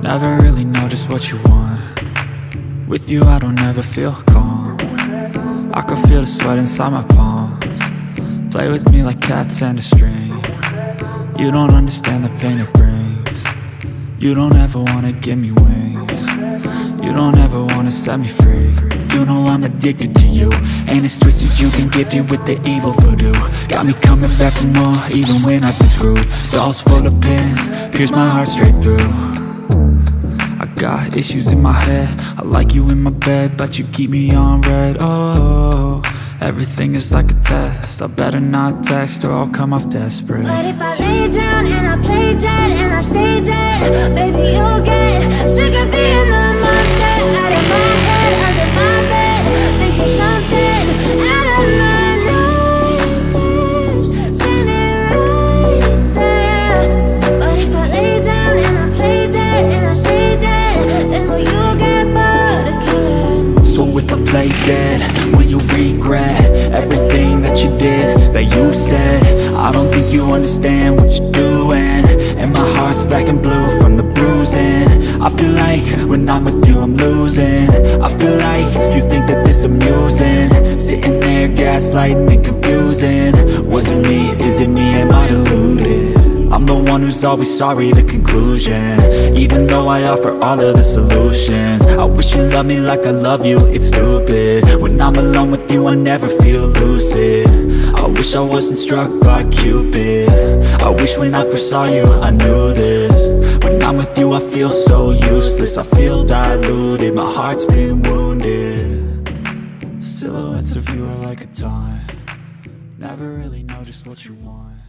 Never really know just what you want. With you I don't ever feel calm. I can feel the sweat inside my palms. Play with me like cats and a string. You don't understand the pain it brings. You don't ever wanna give me wings. You don't ever wanna set me free. You know I'm addicted to you, and it's twisted, you've been gifted with the evil voodoo. Got me coming back for more, even when I've been screwed. Dolls full of pins, pierce my heart straight through. I got issues in my head, I like you in my bed, but you keep me on red. Oh, everything is like a test, I better not text or I'll come off desperate. But if I lay down and I play dead and I stay dead, baby you'll get sick of being the monster out of my head, under my bed, thinking something out of my nose, standing right there. But if I lay down and I play dead and I stay dead, then will you get bored of killing? So if I play dead, will you regret everything that you did, that you said? I don't think you understand what you're doing, and my heart's black and blue from the bruising. I feel like when I'm with you I'm losing. I feel like you think that this amusing, sitting there gaslighting and confusing. Was it me? Is it me? Am I deluded? I'm the one who's always sorry, the conclusion. Even though I offer all of the solutions, I wish you loved me like I love you, it's stupid. When I'm alone with you I never feel lucid. I wish I wasn't struck by Cupid. I wish when I first saw you I knew this. When I'm with you I feel so useless, I feel diluted, my heart's been wounded. Silhouettes of you are like a taunt. Never really know just what you want.